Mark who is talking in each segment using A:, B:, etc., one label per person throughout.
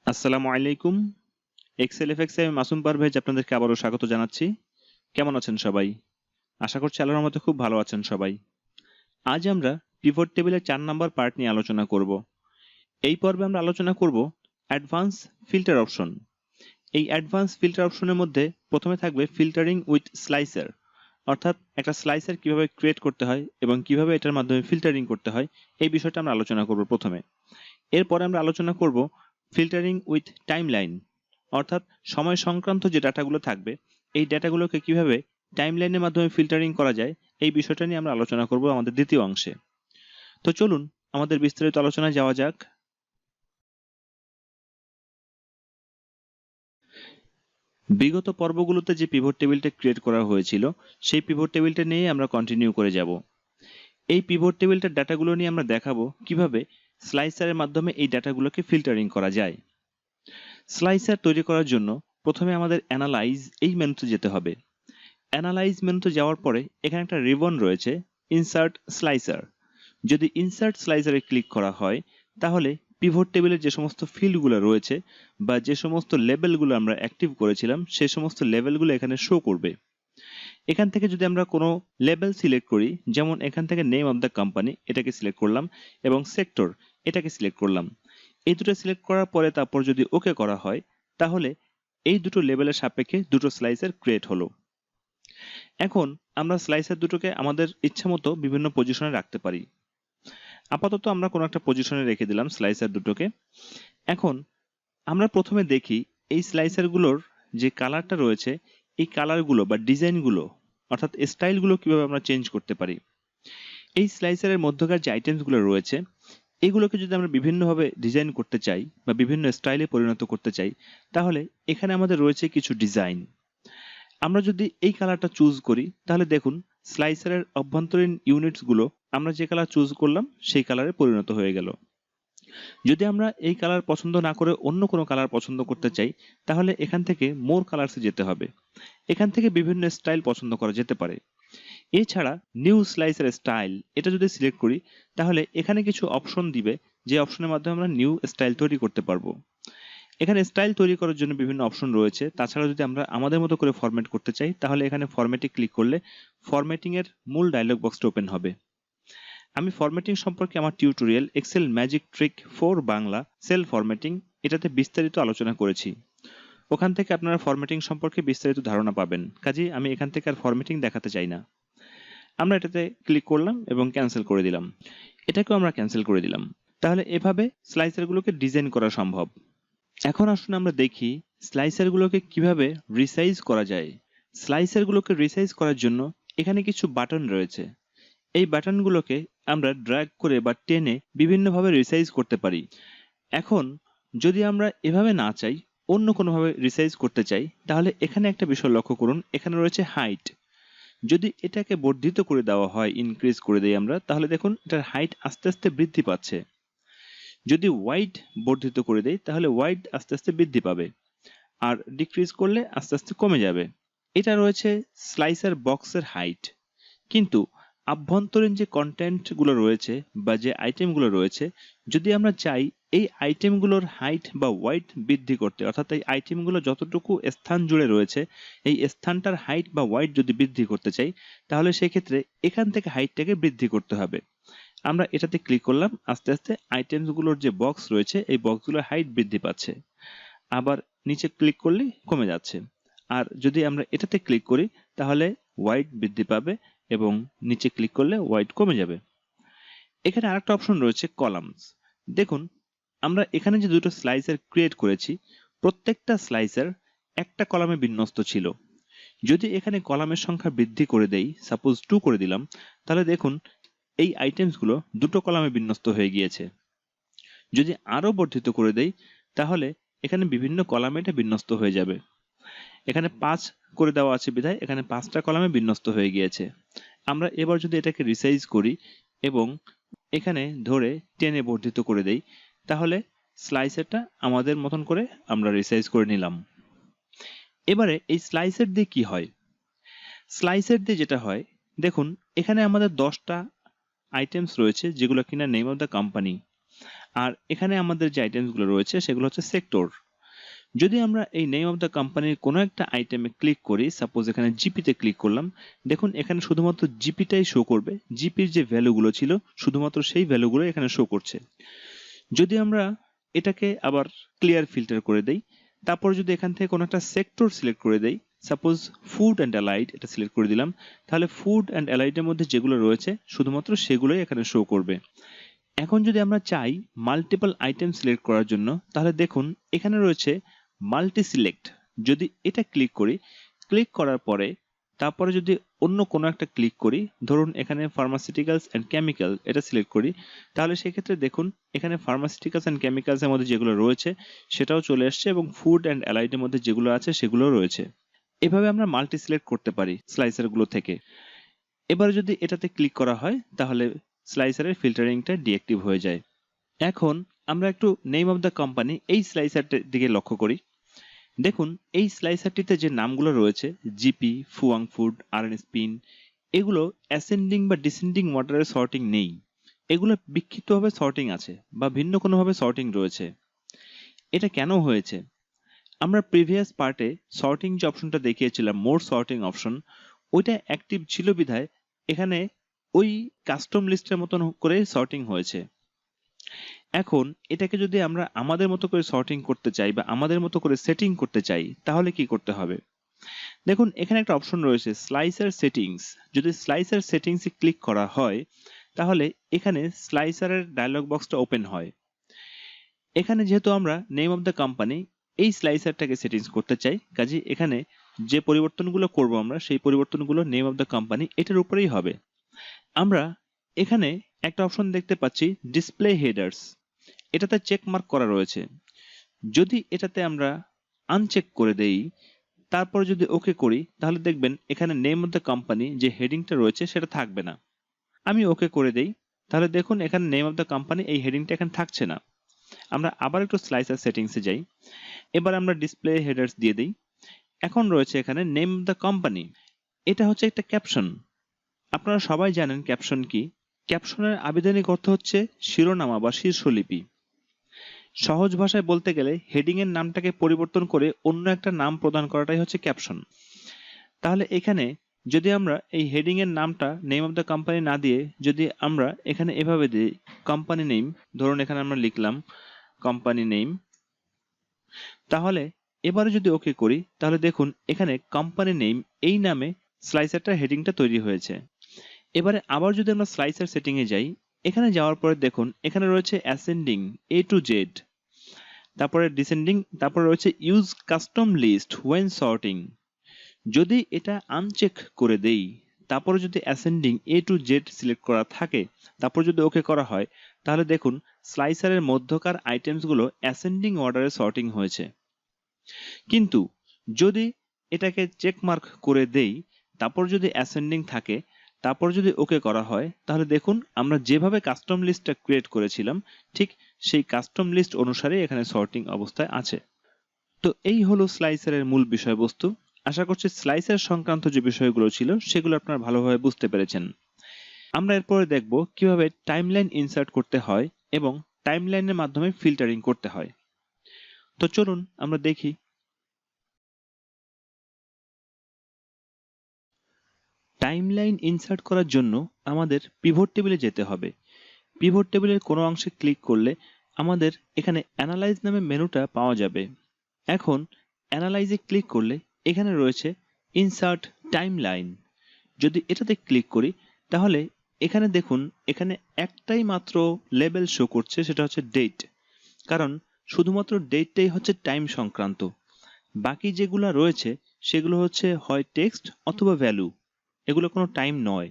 A: আসসালামু আলাইকুম। Excel FX এ মাসুম পারভেজ আপনাদেরকে আবারও স্বাগত জানাচ্ছি। কেমন আছেন সবাই? আশা করছি আল্লাহর রহমতে খুব ভালো আছেন সবাই। আজ আমরা পিভট টেবিলের 4 নাম্বার পার্ট নিয়ে আলোচনা করব। এই পর্বে আমরা আলোচনা করব অ্যাডভান্স ফিল্টার অপশন। এই অ্যাডভান্স ফিল্টার অপশনের মধ্যে প্রথমে থাকবে ফিল্টারিং উইথ স্লাইসার, অর্থাৎ একটা স্লাইসার কিভাবে ক্রিয়েট করতে হয় এবং কিভাবে এটার মাধ্যমে ফিল্টারিং করতে হয় এই বিষয়টা আমরা আলোচনা করব প্রথমে। এরপরে আমরা আলোচনা করব ফিল্টারিং উইথ টাইমলাইন, অর্থাৎ সময় সংক্রান্ত যে ডাটাগুলো থাকবে এই ডাটাগুলোকে কিভাবে টাইমলাইনের মাধ্যমে ফিল্টারিং করা যায় এই বিষয়টা নিয়ে আমরা আলোচনা করব আমাদের দ্বিতীয় অংশে। তো চলুন আমাদের বিস্তারিত আলোচনায় যাওয়া যাক। বিগত পর্বগুলোতে যে পিভট টেবিলটা ক্রিয়েট করা হয়েছিল সেই পিভট টেবিলটা নিয়ে আমরা কন্টিনিউ করে যাব। এই পিভট টেবিলটার ডাটাগুলো নিয়ে আমরা দেখাবো কিভাবে স্লাইসারের মাধ্যমে এই ডাটাগুলোকে ফিল্টারিং করা যায়। স্লাইসার তৈরি করার জন্য প্রথমে আমাদের অ্যানালাইজ এই মেনুতে যেতে হবে। অ্যানালাইজ মেনুতে যাওয়ার পরে এখানে একটা রিবন রয়েছে ইনসার্ট স্লাইসার। যদি ইনসার্ট স্লাইসারে ক্লিক করা হয় তাহলে পিভট টেবিলের যে সমস্ত ফিল্ডগুলো রয়েছে বা যে সমস্ত লেবেলগুলো আমরা অ্যাক্টিভ করেছিলাম সেই সমস্ত লেবেলগুলো এখানে শো করবে। এখান থেকে যদি আমরা কোনো লেবেল সিলেক্ট করি, যেমন এখান থেকে নেম অফ দ্য কোম্পানি এটাকে সিলেক্ট করলাম এবং সেক্টর এটাকে সিলেক্ট করলাম, এই দুটো সিলেক্ট করার পরে তারপর যদি ওকে করা হয় তাহলে এই দুটো লেবেলের সাপেক্ষে দুটো স্লাইসার ক্রিয়েট হলো। এখন আমরা স্লাইসার দুটোকে আমাদের ইচ্ছা মতো বিভিন্ন পজিশনে রাখতে পারি। আপাতত আমরা কোনো একটা পজিশনে রেখে দিলাম স্লাইসার দুটোকে। এখন আমরা প্রথমে দেখি এই স্লাইসারগুলোর যে কালারটা রয়েছে এই কালারগুলো বা ডিজাইনগুলো অর্থাৎ স্টাইলগুলো কিভাবে আমরা চেঞ্জ করতে পারি। এই স্লাইসারের মধ্যকার যে আইটেমসগুলো রয়েছে এগুলোকে যদি আমরা বিভিন্নভাবে ডিজাইন করতে চাই বা বিভিন্ন স্টাইলে পরিণত করতে চাই তাহলে এখানে আমাদের রয়েছে কিছু ডিজাইন। আমরা যদি এই কালারটা চুজ করি তাহলে দেখুন স্লাইসারের অভ্যন্তরীণ ইউনিটসগুলো আমরা যে কালার চুজ করলাম সেই কালারে পরিণত হয়ে গেল। যদি আমরা এই কালার পছন্দ না করে অন্য কোনো কালার পছন্দ করতে চাই তাহলে এখান থেকে মোর কালারসে যেতে হবে। এখান থেকে বিভিন্ন স্টাইল পছন্দ করা যেতে পারে। এছাড়া নিউ স্লাইসার স্টাইল এটা যদি সিলেক্ট করি তাহলে এখানে কিছু অপশন দিবে যে অপশনের মাধ্যমে আমরা নিউ স্টাইল তৈরি করতে পারবো। এখানে স্টাইল তৈরি করার জন্য বিভিন্ন অপশন রয়েছে। তাছাড়া যদি আমরা আমাদের মতো করে ফরম্যাট করতে চাই তাহলে এখানে ফরম্যাটে ক্লিক করলে ফরম্যাটিং এর মূল ডায়লগ বক্সটা ওপেন হবে। আমি ফরম্যাটিং সম্পর্কে আমার tutorial excel magic trick 4 Bangla cell formatting এটাতে বিস্তারিত আলোচনা করেছি। ওখান থেকে আপনারা ফরম্যাটিং সম্পর্কে বিস্তারিত ধারণা পাবেন। কাজেই আমি এখান থেকে আর ফরম্যাটিং দেখাতে চাই না। আমরা এটাতে ক্লিক করলাম এবং ক্যান্সেল করে দিলাম। এটাকেও আমরা ক্যান্সেল করে দিলাম। তাহলে এভাবে স্লাইসারগুলোকে ডিজাইন করা সম্ভব। এখন আসুন আমরা দেখি স্লাইসারগুলোকে কিভাবে রিসাইজ করা যায়। স্লাইসারগুলোকে রিসাইজ করার জন্য এখানে কিছু বাটন রয়েছে। এই বাটনগুলোকে আমরা ড্র্যাগ করে বা টেনে বিভিন্নভাবে রিসাইজ করতে পারি। এখন যদি আমরা এভাবে না চাই, অন্য কোনোভাবে রিসাইজ করতে চাই তাহলে এখানে একটা বিষয় লক্ষ্য করুন, এখানে রয়েছে হাইট। যদি এটাকে বর্ধিত করে দেওয়া হয়, ইনক্রিজ করে দেই আমরা, তাহলে দেখুন এটার হাইট আস্তে আস্তে বৃদ্ধি পাচ্ছে। যদি ওয়াইড বর্ধিত করে দেই তাহলে ওয়াইড আস্তে আস্তে বৃদ্ধি পাবে আর ডিক্রিজ করলে আস্তে আস্তে কমে যাবে। এটা রয়েছে স্লাইসার বক্সের হাইট। কিন্তু আভ্যন্তরীণ যে কন্টেন্টগুলো রয়েছে বা যে আইটেমগুলো রয়েছে যদি আমরা চাই এই আইটেমগুলোর হাইট বা ওয়াইড বৃদ্ধি করতে, অর্থাৎ এই আইটেমগুলো যতটুকু স্থান জুড়ে রয়েছে এই স্থানটার হাইট বা ওয়াইড যদি বৃদ্ধি করতে চাই তাহলে সেক্ষেত্রে এখান থেকে হাইটটাকে বৃদ্ধি করতে হবে। আমরা এটাতে ক্লিক করলাম, আস্তে আস্তে আইটেমসগুলোর যে বক্স রয়েছে এই বক্সগুলোর হাইট বৃদ্ধি পাচ্ছে। আবার নিচে ক্লিক করলে কমে যাচ্ছে। আর যদি আমরা এটাতে ক্লিক করি তাহলে ওয়াইড বৃদ্ধি পাবে এবং নিচে ক্লিক করলে ওয়াইড কমে যাবে। এখানে আরেকটা অপশন রয়েছে কলামস। দেখুন আমরা এখানে যে দুটো স্লাইসার ক্রিয়েট করেছি প্রত্যেকটা স্লাইসার একটা কলামে বিন্যস্ত ছিল। যদি এখানে কলামের সংখ্যা বৃদ্ধি করে দেই, সাপোজ 2 করে দিলাম, তাহলে দেখুন এই আইটেমসগুলো দুটো কলামে বিন্যস্ত হয়ে গিয়েছে। যদি আরো বর্ধিত করে দেই তাহলে এখানে বিভিন্ন কলামে এটা বিন্যস্ত হয়ে যাবে। এখানে 5 করে দেওয়া আছে বিধায় এখানে 5টা কলামে বিন্যস্ত হয়ে গিয়েছে। আমরা এবার যদি এটাকে রিসাইজ করি এবং এখানে ধরে টেনে বর্ধিত করে দেই তাহলে স্লাইসারটা আমাদের মতন করে আমরা রিসাইজ করে নিলাম। এবারে এই স্লাইসার দিয়ে কি হয়? স্লাইসার দিয়ে যেটা হয় দেখুন এখানে আমাদের 10টা আইটেমস রয়েছে যেগুলো কিনা নেম অফ দ্য কোম্পানি। আর এখানে আমাদের যে আইটেমসগুলো রয়েছে সেগুলো হচ্ছে সেক্টর। যদি আমরা এই নেম অফ দ্য কোম্পানির কোনো একটা আইটেমে ক্লিক করি, সাপোজ এখানে জিপিতে ক্লিক করলাম, দেখুন এখানে শুধুমাত্র জিপিটাই শো করবে। জিপির যে ভ্যালুগুলো ছিল শুধুমাত্র সেই ভ্যালুগুলো এখানে শো করছে। যদি আমরা এটাকে আবার ক্লিয়ার ফিল্টার করে দেই, তারপর যদি এখান থেকে কোনো একটা সেক্টর সিলেক্ট করে দেই, সাপোজ ফুড অ্যান্ড অ্যালাইড, এটা সিলেক্ট করে দিলাম, তাহলে ফুড অ্যান্ড অ্যালাইডের মধ্যে যেগুলো রয়েছে শুধুমাত্র সেগুলোই এখানে শো করবে। এখন যদি আমরা চাই মাল্টিপল আইটেম সিলেক্ট করার জন্য, তাহলে দেখুন এখানে রয়েছে মাল্টি সিলেক্ট। যদি এটা ক্লিক করি, ক্লিক করার পরে তারপরে যদি অন্য কোনো একটা ক্লিক করি, ধরুন এখানে ফার্মাসিউটিক্যালস অ্যান্ড কেমিক্যাল এটা সিলেক্ট করি, তাহলে সেক্ষেত্রে দেখুন এখানে ফার্মাসিউটিক্যালস অ্যান্ড কেমিক্যালসের মধ্যে যেগুলো রয়েছে সেটাও চলে আসছে এবং ফুড অ্যান্ড অ্যালাইডের মধ্যে যেগুলো আছে সেগুলোও রয়েছে। এভাবে আমরা মাল্টি সিলেক্ট করতে পারি স্লাইসারগুলো থেকে। এবার যদি এটাতে ক্লিক করা হয় তাহলে স্লাইসারের ফিল্টারিংটা ডিঅ্যাক্টিভ হয়ে যায়। এখন আমরা একটু নেম অফ দ্য কোম্পানি এই স্লাইসারটির দিকে লক্ষ্য করি। দেখুন এই স্লাইসারটিতে যে নামগুলো রয়েছে, GP, Fu-Wang food, R spin, এগুলো অ্যাসেন্ডিং বা ডিসেন্ডিং অর্ডারে সর্টিং নেই। এগুলো বিক্ষিপ্তভাবে সর্টিং আছে বা ভিন্ন কোনোভাবে সর্টিং রয়েছে। এটা কেন হয়েছে? আমরা প্রিভিয়াস পার্টে সর্টিং যে অপশনটা দেখিয়েছিলাম, মোর সর্টিং অপশন, ওইটা অ্যাক্টিভ ছিল বিধায় এখানে ওই কাস্টম লিস্টের মতন করে সর্টিং হয়েছে। এখন এটাকে যদি আমরা আমাদের মতো করে সর্টিং করতে চাই বা আমাদের মতো করে সেটিং করতে চাই, তাহলে কি করতে হবে? দেখুন এখানে একটা অপশন রয়েছে স্লাইসার সেটিংস। যদি স্লাইসার সেটিংসে ক্লিক করা হয় তাহলে এখানে স্লাইসারের ডায়লগ বক্সটা ওপেন হয়। এখানে যেহেতু আমরা নেম অফ দ্য কোম্পানি এই স্লাইসারটাকে সেটিংস করতে চাই, কাজে এখানে যে পরিবর্তনগুলো করব আমরা সেই পরিবর্তনগুলো নেম অফ দ্য কোম্পানি এটার উপরেই হবে। আমরা এখানে একটা অপশন দেখতে পাচ্ছি ডিসপ্লে হেডার্স, এটাতে চেক মার্ক করা রয়েছে। যদি এটাতে আমরা আনচেক করে দেই, তারপর যদি ওকে করি, তাহলে দেখবেন এখানে নেম অফ দ্য কোম্পানি যে হেডিংটা রয়েছে সেটা থাকবে না। আমি ওকে করে দেই, তাহলে দেখুন এখানে নেম অফ দ্য কোম্পানি এই হেডিংটা এখানে থাকছে না। আমরা আবার একটু স্লাইসার সেটিংসে যাই, এবার আমরা ডিসপ্লে হেডার্স দিয়ে দিই। এখন রয়েছে এখানে নেম অফ দ্য কোম্পানি, এটা হচ্ছে একটা ক্যাপশন। আপনারা সবাই জানেন ক্যাপশন কি। ক্যাপশনের আবিধানিক অর্থ হচ্ছে শিরোনামা বা শীর্ষলিপি। সহজ ভাষায় বলতে গেলে হেডিং এর নামটাকে পরিবর্তন করে অন্য একটা নাম প্রদান করাটাই হচ্ছে ক্যাপশন। তাহলে এখানে যদি আমরা এই হেডিং এর নামটা নেম অফ দ্য কোম্পানি না দিয়ে যদি আমরা এখানে এভাবে দিই কোম্পানি নেম, ধরুন এখানে আমরা লিখলাম কোম্পানি নেম, তাহলে এবারে যদি ওকে করি তাহলে দেখুন এখানে কোম্পানি নেম এই নামে স্লাইসারটার হেডিংটা তৈরি হয়েছে। এবারে আবার যদি আমরা স্লাইসার সেটিং এ যাই, এখানে যাওয়ার পরে দেখুন এখানে রয়েছে অ্যাসেন্ডিং এ টু জেড, তারপরে ডিসেন্ডিং, তারপরে রয়েছে use custom list when sorting. যদি এটা আনচেক করে দেই, তারপরে যদি ascending A to Z select করা থাকে, তারপর যদি ওকে করা হয়, তাহলে দেখুন স্লাইসারের মধ্যকার আইটেমসগুলো অ্যাসেন্ডিং অর্ডারে সর্টিং হয়েছে। কিন্তু যদি এটাকে চেক মার্ক করে দেই, তারপর যদি অ্যাসেন্ডিং থাকে, তারপর যদি ওকে করা হয়, তাহলে দেখুন আমরা যেভাবে কাস্টম লিস্টটা ক্রিয়েট করেছিলাম ঠিক সেই কাস্টম লিস্ট অনুসারে এখানে সর্টিং অবস্থায় আছে। তো এই হলো স্লাইসারের মূল বিষয়বস্তু। আশা করছি স্লাইসার সংক্রান্ত যে বিষয়গুলো ছিল সেগুলো আপনারা ভালোভাবে বুঝতে পেরেছেন। আমরা এরপরে দেখব কিভাবে টাইমলাইন ইনসার্ট করতে হয় এবং টাইমলাইনের মাধ্যমে ফিল্টারিং করতে হয়। তো চলুন আমরা দেখি। টাইমলাইন ইনসার্ট করার জন্য আমাদের পিভট টেবিলে যেতে হবে। পিভট টেবিলের কোনো অংশে ক্লিক করলে আমাদের এখানে অ্যানালাইজ নামে মেনুটা পাওয়া যাবে। এখন অ্যানালাইজে ক্লিক করলে এখানে রয়েছে ইনসার্ট টাইমলাইন। যদি এটাতে ক্লিক করি তাহলে এখানে দেখুন এখানে একটাই মাত্র লেবেল শো করছে, সেটা হচ্ছে ডেট। কারণ শুধুমাত্র ডেটটাই হচ্ছে টাইম সংক্রান্ত, বাকি যেগুলো রয়েছে সেগুলো হচ্ছে হয় টেক্সট অথবা ভ্যালু, এগুলো কোনো টাইম নয়।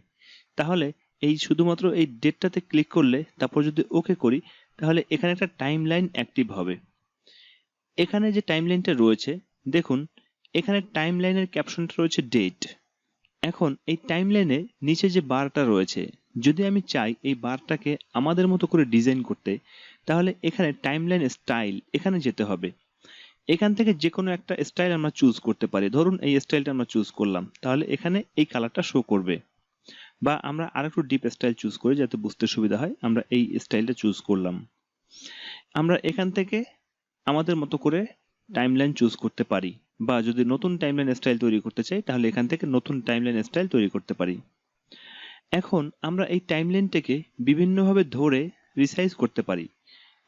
A: তাহলে এই শুধুমাত্র এই ডেটটাতে ক্লিক করলে তারপর যদি ওকে করি তাহলে এখানে একটা টাইমলাইন অ্যাক্টিভ হবে। এখানে যে টাইমলাইনটা রয়েছে দেখুন এখানে টাইমলাইনের ক্যাপশনটা রয়েছে ডেট। এখন এই টাইমলাইনে নিচে যে বারটা রয়েছে, যদি আমি চাই এই বারটাকে আমাদের মতো করে ডিজাইন করতে, তাহলে এখানে টাইমলাইন স্টাইল এখানে যেতে হবে। এখান থেকে যে কোনো একটা স্টাইল আমরা চুজ করতে পারি। ধরুন এই স্টাইলটা আমরা চুজ করলাম, তাহলে এখানে এই কালারটা শো করবে। বা আমরা আরেকটু ডিপ স্টাইল চুজ করি যাতে বুঝতে সুবিধা হয়, আমরা এই স্টাইলটা চুজ করলাম। আমরা এখান থেকে আমাদের মতো করে টাইমলাইন চুজ করতে পারি, বা যদি নতুন টাইমলাইন স্টাইল তৈরি করতে চাই তাহলে এখান থেকে নতুন টাইমলাইন স্টাইল তৈরি করতে পারি। এখন আমরা এই টাইমলাইনটাকে বিভিন্নভাবে ধরে রিসাইজ করতে পারি।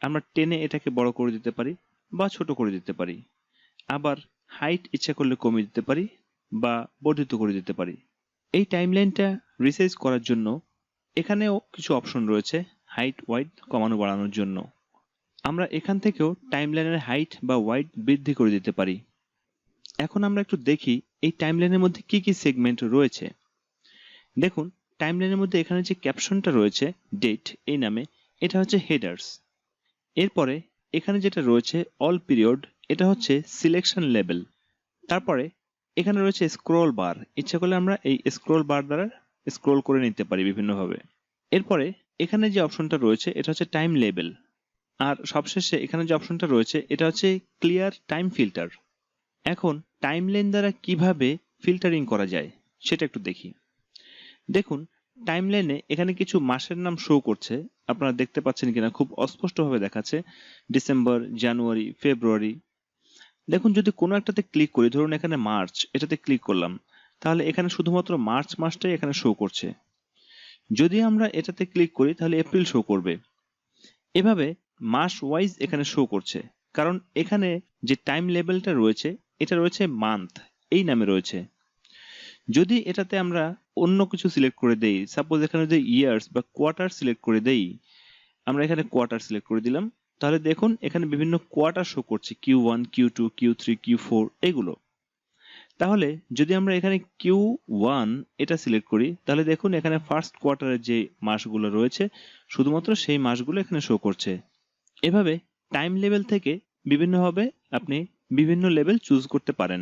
A: আমরা টেনে এটাকে বড় করে দিতে পারি বা ছোট করে দিতে পারি, আবার হাইট ইচ্ছা করলে কমিয়ে দিতে পারি বা বর্ধিত করে দিতে পারি। এই টাইমলাইনটা রিসাইজ করার জন্য এখানেও কিছু অপশন রয়েছে হাইট ওয়াইড কমানো বাড়ানোর জন্য। আমরা এখান থেকেও টাইমলাইনের হাইট বা ওয়াইড বৃদ্ধি করে দিতে পারি। এখন আমরা একটু দেখি এই টাইমলাইনের মধ্যে কি কি সেগমেন্ট রয়েছে। দেখুন, টাইমলাইনের মধ্যে এখানে যে ক্যাপশনটা রয়েছে ডেট এই নামে, এটা হচ্ছে হেডার্স। এরপরে এখানে যেটা রয়েছে অল পিরিয়ড, এটা হচ্ছে সিলেকশন লেভেল। তারপরে এখানে রয়েছে স্ক্রল বার, ইচ্ছা করলে আমরা এই স্ক্রল বার দ্বারা স্ক্রল করে নিতে পারি বিভিন্নভাবে। এরপরে এখানে যে অপশনটা রয়েছে এটা হচ্ছে টাইম লেভেল। আর সবশেষে এখানে যে অপশনটা রয়েছে এটা হচ্ছে ক্লিয়ার টাইম ফিল্টার। এখন টাইমলাইন দ্বারা কিভাবে ফিল্টারিং করা যায় সেটা একটু দেখি। দেখুন, টাইমলাইনে এখানে কিছু মাসের নাম শো করছে, আপনারা দেখতে পাচ্ছেন কিনা খুব অস্পষ্টভাবে দেখাচ্ছে, ডিসেম্বর, জানুয়ারি, ফেব্রুয়ারি। দেখুন, যদি কোনো একটাতে ক্লিক করি, ধরুন এখানে মার্চ, এটাতে ক্লিক করলাম, তাহলে এখানে শুধুমাত্র মার্চ মাসটাই এখানে শো করছে। যদি আমরা এটাতে ক্লিক করি তাহলে এপ্রিল শো করবে। এভাবে মাস ওয়াইজ এখানে শো করছে, কারণ এখানে যে টাইম লেভেলটা রয়েছে এটা রয়েছে মান্থ এই নামে রয়েছে। যদি এটাতে আমরা অন্য কিছু সিলেক্ট করে দেই, সাপোজ এখানে যদি ইয়ার্স বা কোয়ার্টার সিলেক্ট করে দেই, আমরা এখানে কোয়ার্টার সিলেক্ট করে দিলাম, তাহলে দেখুন এখানে বিভিন্ন কোয়ার্টার শো করছে, Q1, Q2, Q3, Q4 এগুলো। তাহলে যদি আমরা এখানে Q1 এটা সিলেক্ট করি তাহলে দেখুন এখানে ফার্স্ট কোয়ার্টারের যে মাসগুলো রয়েছে শুধুমাত্র সেই মাসগুলো এখানে শো করছে। এভাবে টাইম লেভেল থেকে বিভিন্নভাবে আপনি বিভিন্ন লেভেল চুজ করতে পারেন।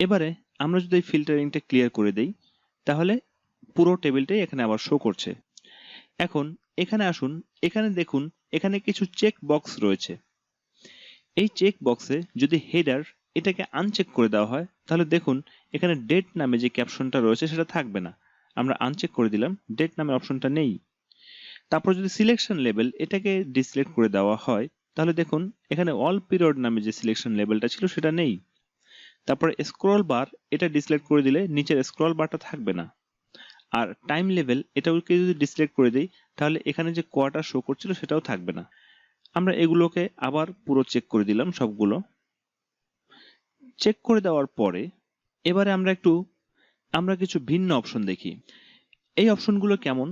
A: এবারে আমরা যদি এই ফিল্টারিংটা ক্লিয়ার করে দেই তাহলে পুরো টেবিলটাই এখানে আবার শো করছে। এখন এখানে আসুন, এখানে দেখুন এখানে কিছু চেক বক্স রয়েছে। এই চেক বক্সে যদি হেডার এটাকে আনচেক করে দেওয়া হয় তাহলে দেখুন এখানে ডেট নামে যে ক্যাপশনটা রয়েছে সেটা থাকবে না। আমরা আনচেক করে দিলাম, ডেট নামের অপশনটা নেই। তারপর যদি সিলেকশন লেভেল এটাকে ডিসিলেক্ট করে দেওয়া হয় তাহলে দেখুন এখানে অল পিরিয়ড নামে যে সিলেকশন লেভেলটা ছিল সেটা নেই। তারপরে স্ক্রল বার এটা ডিসিলেক্ট করে দিলে নিচের স্ক্রল বারটা থাকবে না। আর টাইম লেভেল এটাকে যদি ডিসিলেক্ট করে দিই তাহলে এখানে যে কোয়ার্টার শো করছিল সেটাও থাকবে না। আমরা এগুলোকে আবার পুরো চেক করে দিলাম সবগুলো। চেক করে দেওয়ার পরে এবারে আমরা কিছু ভিন্ন অপশন দেখি। এই অপশনগুলো কেমন,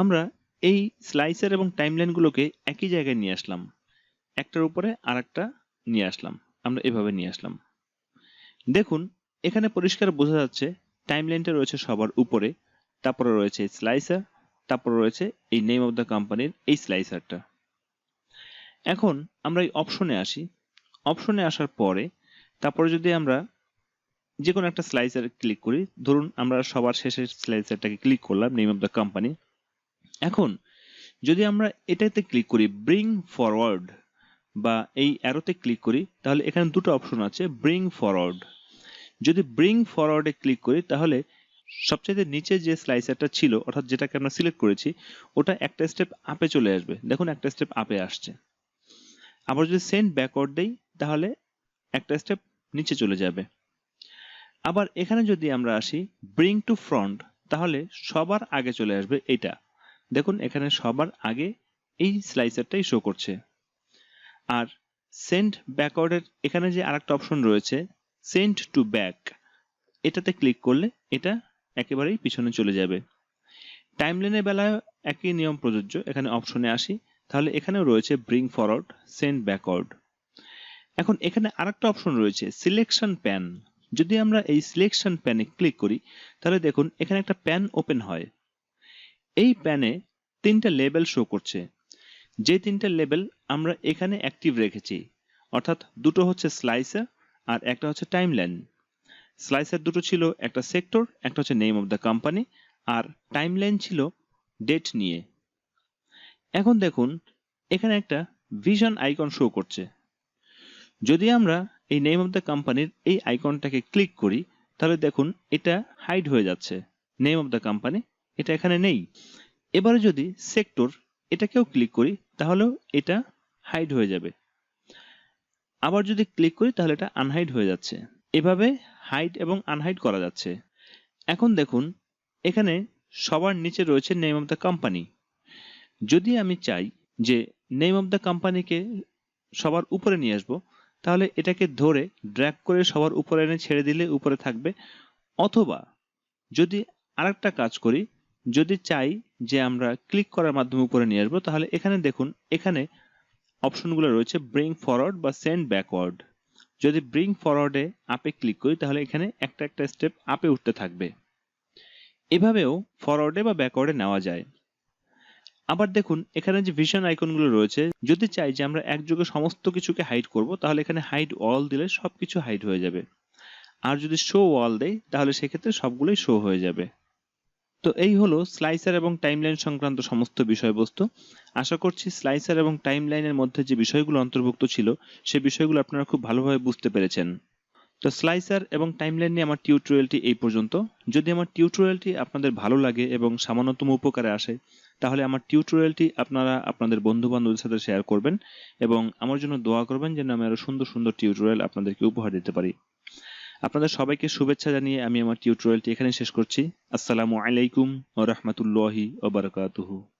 A: আমরা এই স্লাইসার এবং টাইমলাইনগুলোকে একই জায়গায় নিয়ে আসলাম, একটার উপরে আরেকটা নিয়ে আসলাম, আমরা এভাবে নিয়ে আসলাম। দেখুন এখানে পরিষ্কার বোঝা যাচ্ছে টাইমলাইনটা রয়েছে সবার উপরে, তারপরে রয়েছে স্লাইসার, তারপরে রয়েছে এই নেম অফ দ্য কোম্পানির এই স্লাইসারটা। এখন আমরা এই অপশনে আসি। অপশনে আসার পরে তারপরে যদি আমরা যে কোনো একটা স্লাইসার ক্লিক করি, ধরুন আমরা সবার শেষের স্লাইসারটাকে ক্লিক করলাম, নেম অফ দ্য কোম্পানি। এখন যদি আমরা এটাতে ক্লিক করি ব্রিং ফরওয়ার্ড বা এই অ্যারোতে ক্লিক করি তাহলে এখানে দুটো অপশন আছে, ব্রিং ফরওয়ার্ড। যদি ব্রিং ফরওয়ার্ডে ক্লিক করি তাহলে সবচেয়ে নিচে যে স্লাইসারটা ছিল অর্থাৎ যেটাকে আমরা সিলেক্ট করেছি ওটা একটা স্টেপ আপে চলে আসবে, দেখুন একটা স্টেপ আপে আসছে। আবার যদি সেন্ড ব্যাকওয়ার্ড দেই তাহলে একটা স্টেপ নিচে চলে যাবে। আবার এখানে যদি আমরা আসি ব্রিং টু ফ্রন্ট তাহলে সবার আগে চলে আসবে এটা, দেখুন এখানে সবার আগে এই স্লাইসারটাই শো করছে। আর সেন্ড ব্যাকওয়ার্ডের এখানে যে আরেকটা অপশন রয়েছে সেন্ড টু ব্যাক, এটাতে ক্লিক করলে এটা একেবারেই পিছনে চলে যাবে। টাইমলাইনের বেলায় একই নিয়ম প্রযোজ্য, এখানে অপশনে আসি তাহলে এখানেও রয়েছে ব্রিং ফরওয়ার্ড, সেন্ড ব্যাকওয়ার্ড। এখন এখানে আরেকটা অপশন রয়েছে সিলেকশন প্যান। যদি আমরা এই সিলেকশন প্যানে ক্লিক করি তাহলে দেখুন এখানে একটা প্যান ওপেন হয়। এই প্যানে তিনটা লেবেল শো করছে, যে তিনটা লেবেল আমরা এখানে অ্যাক্টিভ রেখেছি, অর্থাৎ দুটো হচ্ছে স্লাইসার আর একটা হচ্ছে টাইমলাইন। স্লাইসার দুটো ছিল, একটা সেক্টর, একটা হচ্ছে নেম অফ দ্য কোম্পানি, আর টাইমলাইন ছিল ডেট নিয়ে। এখন দেখুন এখানে একটা ভিশন আইকন শো করছে। যদি আমরা এই নেম অফ দ্য কোম্পানির এই আইকনটাকে ক্লিক করি তাহলে দেখুন এটা হাইড হয়ে যাচ্ছে, নেম অফ দ্য কোম্পানি এটা এখানে নেই। এবারে যদি সেক্টর এটাকেও ক্লিক করি তাহলেও এটা হাইড হয়ে যাবে। আবার যদি ক্লিক করি তাহলে এটা আনহাইড হয়ে যাচ্ছে। এভাবে হাইড এবং আনহাইড করা যাচ্ছে। এখন দেখুন এখানে সবার নিচে রয়েছে নেম অফ দ্য কোম্পানি। যদি আমি চাই যে নেম অফ দ্য কোম্পানিকে সবার উপরে নিয়ে আসবো, তাহলে এটাকে ধরে ড্র্যাগ করে সবার উপরে এনে ছেড়ে দিলে উপরে থাকবে। অথবা যদি আরেকটা কাজ করি, যদি চাই যে আমরা ক্লিক করার মাধ্যমে উপরে নিয়ে আসবো, তাহলে এখানে দেখুন এখানে অপশনগুলো রয়েছে ব্রিং ফরওয়ার্ড বা সেন্ড ব্যাকওয়ার্ড। যদি ব্রিং ফরওয়ার্ডে আপে ক্লিক করি তাহলে এখানে একটা একটা স্টেপ আপে উঠতে থাকবে। এভাবেও ফরওয়ার্ডে বা ব্যাকওয়ার্ডে নেওয়া যায়। আবার দেখুন এখানে যে ভিশন আইকনগুলো রয়েছে, যদি চাই যে আমরা একযোগে সমস্ত কিছুকে হাইড করব, তাহলে এখানে হাইড অল দিলে সবকিছু হাইড হয়ে যাবে। আর যদি শো অল দেই তাহলে সেক্ষেত্রে সবগুলোই শো হয়ে যাবে। তো এই হলো স্লাইসার এবং টাইমলাইন সংক্রান্ত সমস্ত বিষয়বস্তু। আশা করছি স্লাইসার এবং টাইমলাইনের মধ্যে যে বিষয়গুলো অন্তর্ভুক্ত ছিল সে বিষয়গুলো আপনারা খুব ভালোভাবে বুঝতে পেরেছেন। তো স্লাইসার এবং টাইমলাইন নিয়ে আমার টিউটোরিয়ালটি এই পর্যন্ত। যদি আমার টিউটোরিয়ালটি আপনাদের ভালো লাগে এবং সামান্যতম উপকারে আসে, তাহলে আমার টিউটোরিয়ালটি আপনারা আপনাদের বন্ধু বান্ধবদের সাথে শেয়ার করবেন এবং আমার জন্য দোয়া করবেন যেন আমি আরো সুন্দর সুন্দর টিউটোরিয়াল আপনাদেরকে উপহার দিতে পারি। আপনাদের সবাইকে শুভেচ্ছা জানিয়ে আমি আমার টিউটোরিয়ালটি এখানে শেষ করছি। আসসালামু আলাইকুম ওয়া রাহমাতুল্লাহি ওয়া বারাকাতুহু।